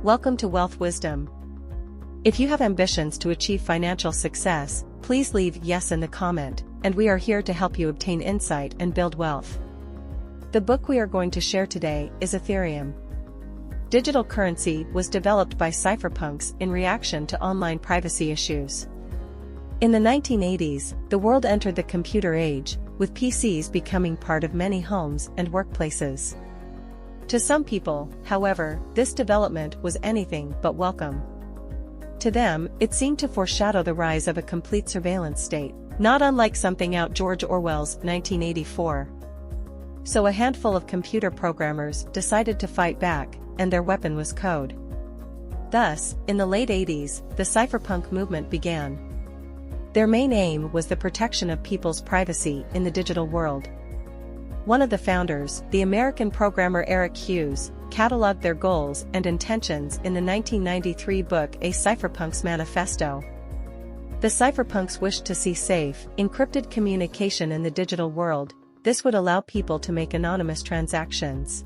Welcome to Wealth Wisdom. If you have ambitions to achieve financial success, please leave yes in the comment, and we are here to help you obtain insight and build wealth. The book we are going to share today is Ethereum. Digital currency was developed by cypherpunks in reaction to online privacy issues. In the 1980s, the world entered the computer age, with PCs becoming part of many homes and workplaces. To some people, however, this development was anything but welcome. To them, it seemed to foreshadow the rise of a complete surveillance state, not unlike something out George Orwell's 1984. So a handful of computer programmers decided to fight back, and their weapon was code. Thus, in the late 80s, the cypherpunk movement began. Their main aim was the protection of people's privacy in the digital world. One of the founders, the American programmer Eric Hughes, cataloged their goals and intentions in the 1993 book A Cypherpunk's Manifesto. The cypherpunks wished to see safe, encrypted communication in the digital world. This would allow people to make anonymous transactions.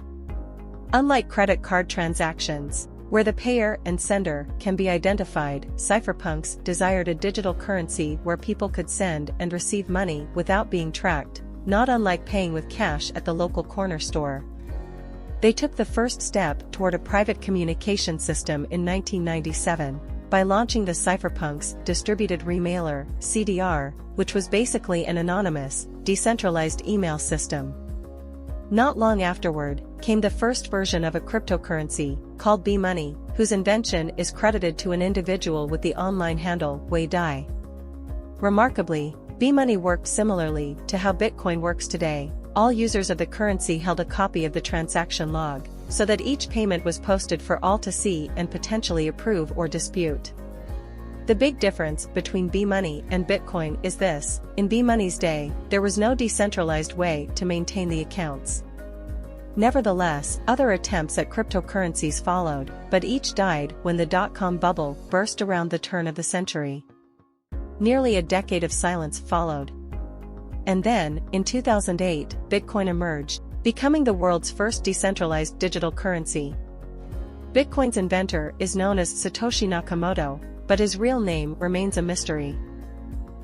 Unlike credit card transactions, where the payer and sender can be identified, cypherpunks desired a digital currency where people could send and receive money without being tracked, not unlike paying with cash at the local corner store. They took the first step toward a private communication system in 1997, by launching the cypherpunks Distributed Remailer, CDR, which was basically an anonymous, decentralized email system. Not long afterward, came the first version of a cryptocurrency, called B-Money, whose invention is credited to an individual with the online handle Wei Dai. Remarkably, B-Money worked similarly to how Bitcoin works today. All users of the currency held a copy of the transaction log, so that each payment was posted for all to see and potentially approve or dispute. The big difference between B-Money and Bitcoin is this: in B-Money's day, there was no decentralized way to maintain the accounts. Nevertheless, other attempts at cryptocurrencies followed, but each died when the dot-com bubble burst around the turn of the century. Nearly a decade of silence followed. And then, in 2008, Bitcoin emerged, becoming the world's first decentralized digital currency. Bitcoin's inventor is known as Satoshi Nakamoto, but his real name remains a mystery.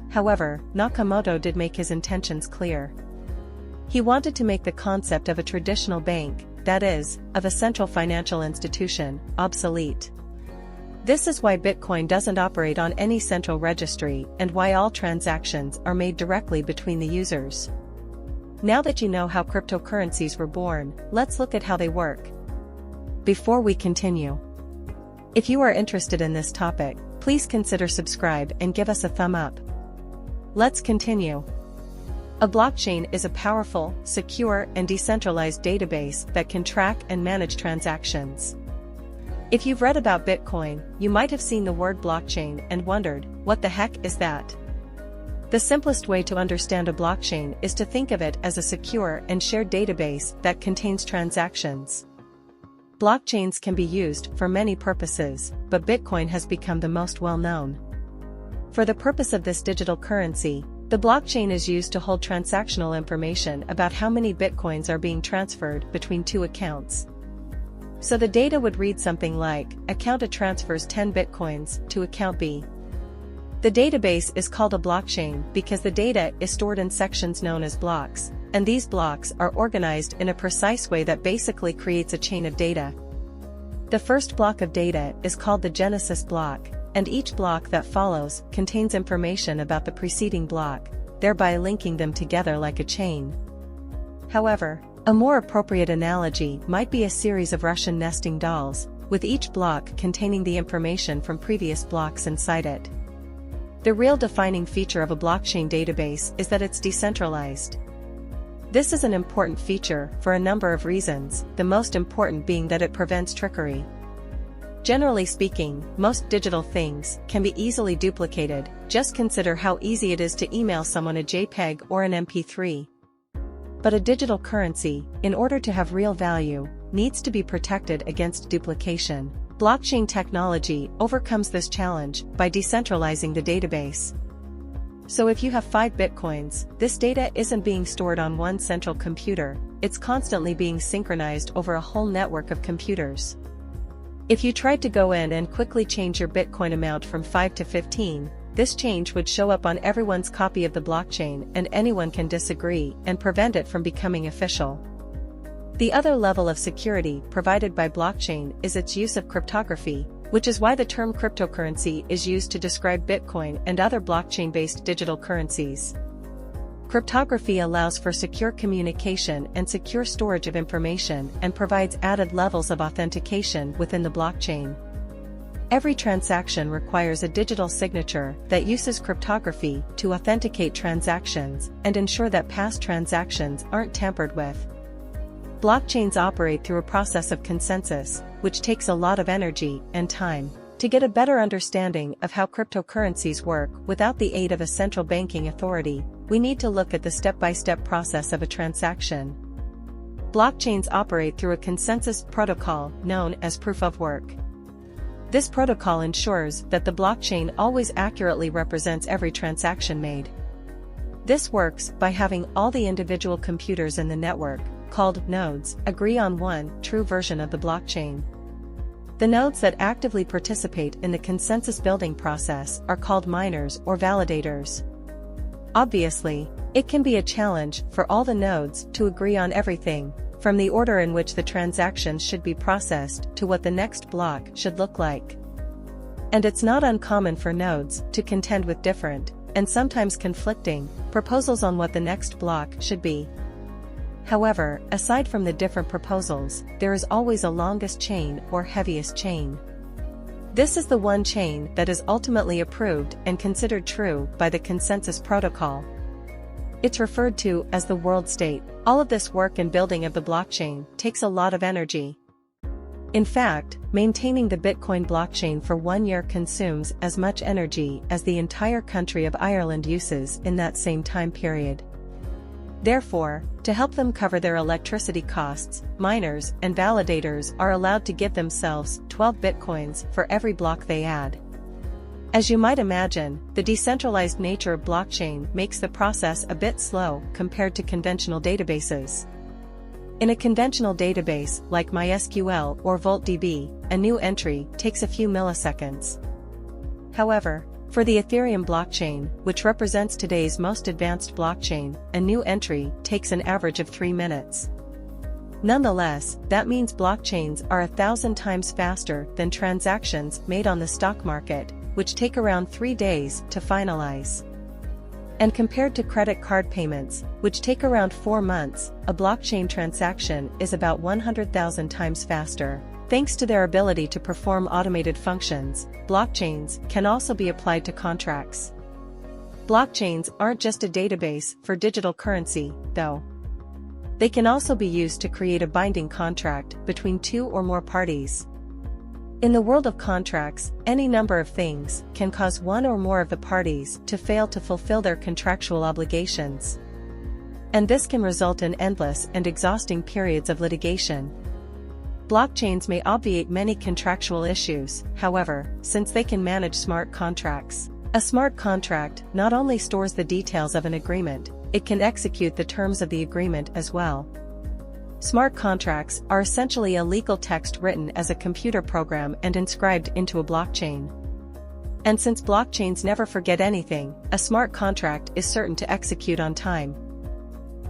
However, Nakamoto did make his intentions clear. He wanted to make the concept of a traditional bank, that is, of a central financial institution, obsolete. This is why Bitcoin doesn't operate on any central registry and why all transactions are made directly between the users. Now that you know how cryptocurrencies were born, let's look at how they work. Before we continue, if you are interested in this topic, please consider subscribe and give us a thumb up. Let's continue. A blockchain is a powerful, secure, and decentralized database that can track and manage transactions. If you've read about Bitcoin, you might have seen the word blockchain and wondered, what the heck is that? The simplest way to understand a blockchain is to think of it as a secure and shared database that contains transactions. Blockchains can be used for many purposes, but Bitcoin has become the most well-known. For the purpose of this digital currency, the blockchain is used to hold transactional information about how many Bitcoins are being transferred between two accounts. So the data would read something like, account A transfers 10 Bitcoins to account B. The database is called a blockchain because the data is stored in sections known as blocks, and these blocks are organized in a precise way that basically creates a chain of data. The first block of data is called the genesis block, and each block that follows contains information about the preceding block, thereby linking them together like a chain. However, a more appropriate analogy might be a series of Russian nesting dolls, with each block containing the information from previous blocks inside it. The real defining feature of a blockchain database is that it's decentralized. This is an important feature for a number of reasons, the most important being that it prevents trickery. Generally speaking, most digital things can be easily duplicated. Just consider how easy it is to email someone a JPEG or an MP3. But a digital currency, in order to have real value, needs to be protected against duplication. Blockchain technology overcomes this challenge by decentralizing the database. So if you have 5 Bitcoins, this data isn't being stored on one central computer, it's constantly being synchronized over a whole network of computers. If you tried to go in and quickly change your Bitcoin amount from 5 to 15, this change would show up on everyone's copy of the blockchain and anyone can disagree and prevent it from becoming official. The other level of security provided by blockchain is its use of cryptography, which is why the term cryptocurrency is used to describe Bitcoin and other blockchain-based digital currencies. Cryptography allows for secure communication and secure storage of information and provides added levels of authentication within the blockchain. Every transaction requires a digital signature that uses cryptography to authenticate transactions and ensure that past transactions aren't tampered with. Blockchains operate through a process of consensus, which takes a lot of energy and time. To get a better understanding of how cryptocurrencies work without the aid of a central banking authority, we need to look at the step-by-step process of a transaction. Blockchains operate through a consensus protocol known as proof of work. This protocol ensures that the blockchain always accurately represents every transaction made. This works by having all the individual computers in the network, called nodes, agree on one true version of the blockchain. The nodes that actively participate in the consensus building process are called miners or validators. Obviously, it can be a challenge for all the nodes to agree on everything, from the order in which the transactions should be processed to what the next block should look like. And it's not uncommon for nodes to contend with different, and sometimes conflicting, proposals on what the next block should be. However, aside from the different proposals, there is always a longest chain or heaviest chain. This is the one chain that is ultimately approved and considered true by the consensus protocol. It's referred to as the world state. All of this work and building of the blockchain takes a lot of energy. In fact, maintaining the Bitcoin blockchain for 1 year consumes as much energy as the entire country of Ireland uses in that same time period. Therefore, to help them cover their electricity costs, miners and validators are allowed to give themselves 12 bitcoins for every block they add. As you might imagine, the decentralized nature of blockchain makes the process a bit slow compared to conventional databases. In a conventional database like MySQL or VaultDB, a new entry takes a few milliseconds. However, for the Ethereum blockchain, which represents today's most advanced blockchain, a new entry takes an average of 3 minutes. Nonetheless, that means blockchains are 1,000 times faster than transactions made on the stock market, which take around 3 days to finalize. And compared to credit card payments, which take around 4 months, a blockchain transaction is about 100,000 times faster. Thanks to their ability to perform automated functions, blockchains can also be applied to contracts. Blockchains aren't just a database for digital currency, though. They can also be used to create a binding contract between 2 or more parties. In the world of contracts, any number of things can cause one or more of the parties to fail to fulfill their contractual obligations. And this can result in endless and exhausting periods of litigation. Blockchains may obviate many contractual issues, however, since they can manage smart contracts. A smart contract not only stores the details of an agreement, it can execute the terms of the agreement as well. Smart contracts are essentially a legal text written as a computer program and inscribed into a blockchain. And since blockchains never forget anything, a smart contract is certain to execute on time.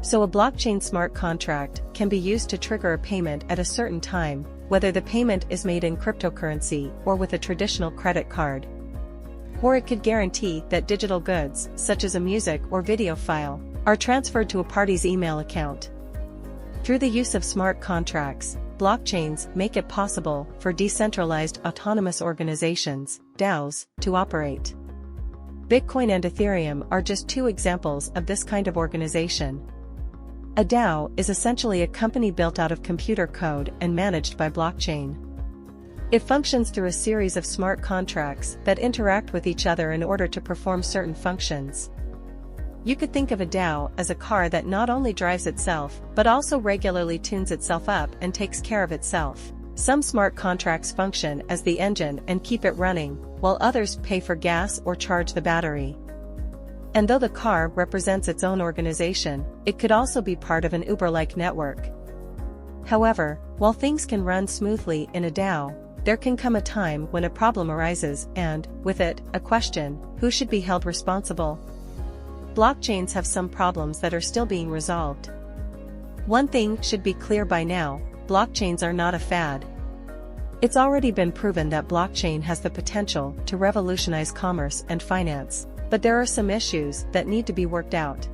So a blockchain smart contract can be used to trigger a payment at a certain time, whether the payment is made in cryptocurrency or with a traditional credit card. Or it could guarantee that digital goods, such as a music or video file, are transferred to a party's email account. Through the use of smart contracts, blockchains make it possible for decentralized autonomous organizations, DAOs, to operate. Bitcoin and Ethereum are just 2 examples of this kind of organization. A DAO is essentially a company built out of computer code and managed by blockchain. It functions through a series of smart contracts that interact with each other in order to perform certain functions. You could think of a DAO as a car that not only drives itself, but also regularly tunes itself up and takes care of itself. Some smart contracts function as the engine and keep it running, while others pay for gas or charge the battery. And though the car represents its own organization, it could also be part of an Uber-like network. However, while things can run smoothly in a DAO, there can come a time when a problem arises and, with it, a question: who should be held responsible? Blockchains have some problems that are still being resolved. One thing should be clear by now: blockchains are not a fad. It's already been proven that blockchain has the potential to revolutionize commerce and finance, but there are some issues that need to be worked out.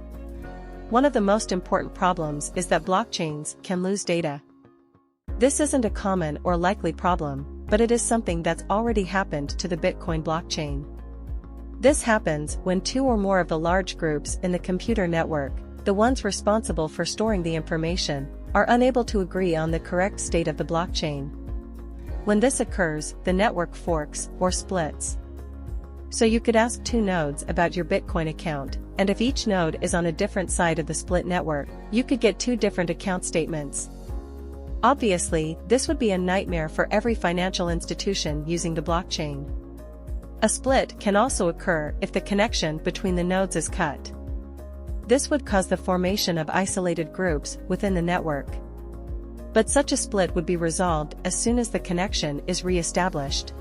One of the most important problems is that blockchains can lose data. This isn't a common or likely problem, but it is something that's already happened to the Bitcoin blockchain. This happens when two or more of the large groups in the computer network, the ones responsible for storing the information, are unable to agree on the correct state of the blockchain. When this occurs, the network forks or splits. So you could ask two nodes about your Bitcoin account, and if each node is on a different side of the split network, you could get two different account statements. Obviously, this would be a nightmare for every financial institution using the blockchain. A split can also occur if the connection between the nodes is cut. This would cause the formation of isolated groups within the network. But such a split would be resolved as soon as the connection is re-established.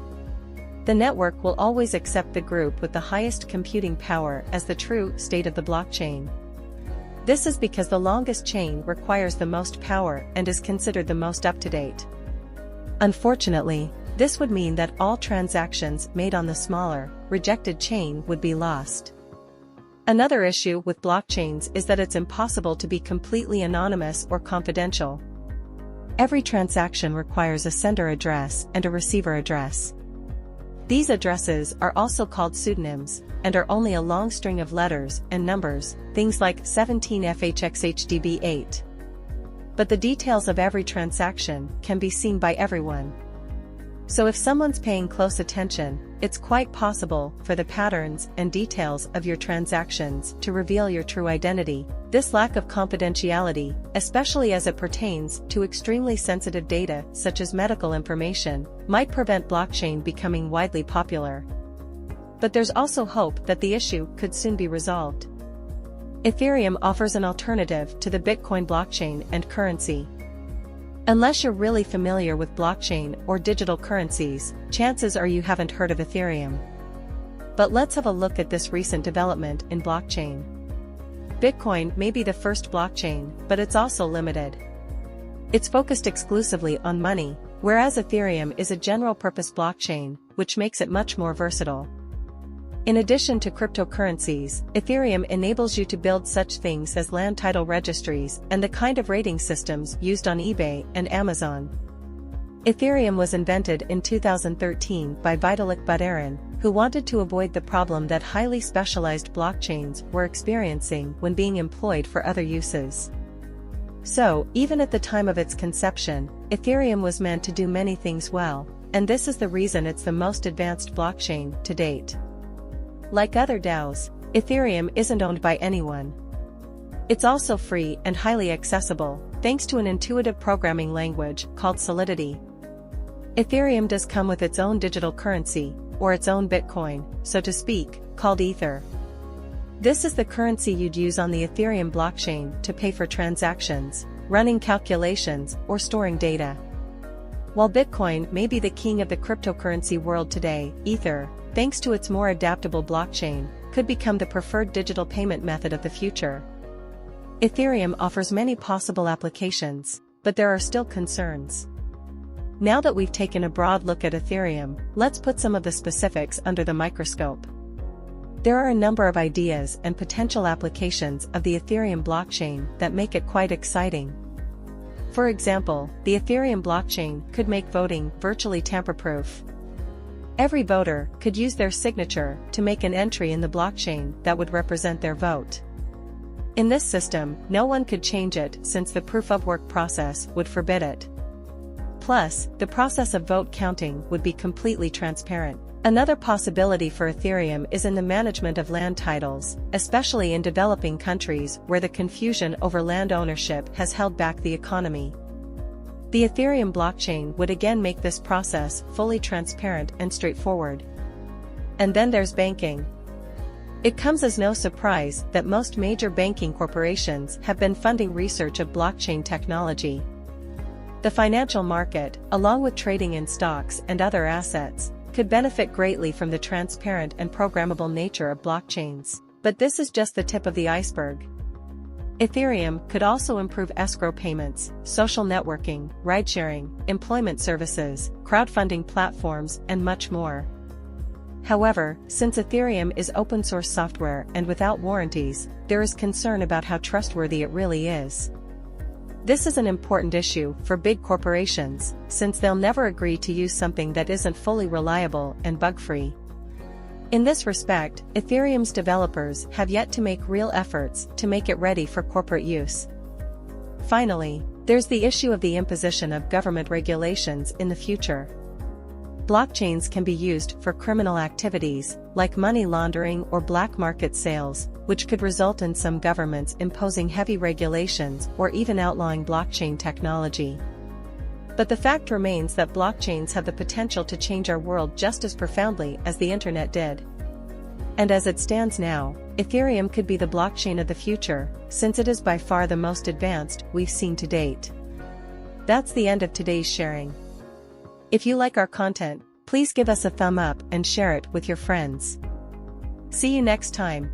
The network will always accept the group with the highest computing power as the true state of the blockchain. This is because the longest chain requires the most power and is considered the most up-to-date. Unfortunately, this would mean that all transactions made on the smaller, rejected chain would be lost. Another issue with blockchains is that it's impossible to be completely anonymous or confidential. Every transaction requires a sender address and a receiver address. These addresses are also called pseudonyms, and are only a long string of letters and numbers, things like 17FHXHDB8. But the details of every transaction can be seen by everyone. So if someone's paying close attention, it's quite possible for the patterns and details of your transactions to reveal your true identity. This lack of confidentiality, especially as it pertains to extremely sensitive data such as medical information, might prevent blockchain becoming widely popular. But there's also hope that the issue could soon be resolved. Ethereum offers an alternative to the Bitcoin blockchain and currency. Unless you're really familiar with blockchain or digital currencies, chances are you haven't heard of Ethereum. But let's have a look at this recent development in blockchain. Bitcoin may be the first blockchain, but it's also limited. It's focused exclusively on money, whereas Ethereum is a general-purpose blockchain, which makes it much more versatile. In addition to cryptocurrencies, Ethereum enables you to build such things as land title registries and the kind of rating systems used on eBay and Amazon. Ethereum was invented in 2013 by Vitalik Buterin, who wanted to avoid the problem that highly specialized blockchains were experiencing when being employed for other uses. So, even at the time of its conception, Ethereum was meant to do many things well, and this is the reason it's the most advanced blockchain to date. Like other DAOs, Ethereum isn't owned by anyone. It's also free and highly accessible, thanks to an intuitive programming language called Solidity. Ethereum does come with its own digital currency, or its own Bitcoin, so to speak, called Ether. This is the currency you'd use on the Ethereum blockchain to pay for transactions, running calculations, or storing data. While Bitcoin may be the king of the cryptocurrency world today, Ether, thanks to its more adaptable blockchain, could become the preferred digital payment method of the future. Ethereum offers many possible applications, but there are still concerns. Now that we've taken a broad look at Ethereum, let's put some of the specifics under the microscope. There are a number of ideas and potential applications of the Ethereum blockchain that make it quite exciting. For example, the Ethereum blockchain could make voting virtually tamper-proof. Every voter could use their signature to make an entry in the blockchain that would represent their vote. In this system, no one could change it since the proof-of-work process would forbid it. Plus, the process of vote counting would be completely transparent. Another possibility for Ethereum is in the management of land titles, especially in developing countries where the confusion over land ownership has held back the economy. The Ethereum blockchain would again make this process fully transparent and straightforward. And then there's banking. It comes as no surprise that most major banking corporations have been funding research of blockchain technology. The financial market, along with trading in stocks and other assets, could benefit greatly from the transparent and programmable nature of blockchains. But this is just the tip of the iceberg. Ethereum could also improve escrow payments, social networking, ride-sharing, employment services, crowdfunding platforms, and much more. However, since Ethereum is open-source software and without warranties, there is concern about how trustworthy it really is. This is an important issue for big corporations, since they'll never agree to use something that isn't fully reliable and bug-free. In this respect, Ethereum's developers have yet to make real efforts to make it ready for corporate use. Finally, there's the issue of the imposition of government regulations in the future. Blockchains can be used for criminal activities, like money laundering or black market sales, which could result in some governments imposing heavy regulations or even outlawing blockchain technology. But the fact remains that blockchains have the potential to change our world just as profoundly as the internet did. And as it stands now, Ethereum could be the blockchain of the future, since it is by far the most advanced we've seen to date. That's the end of today's sharing. If you like our content, please give us a thumb up and share it with your friends. See you next time.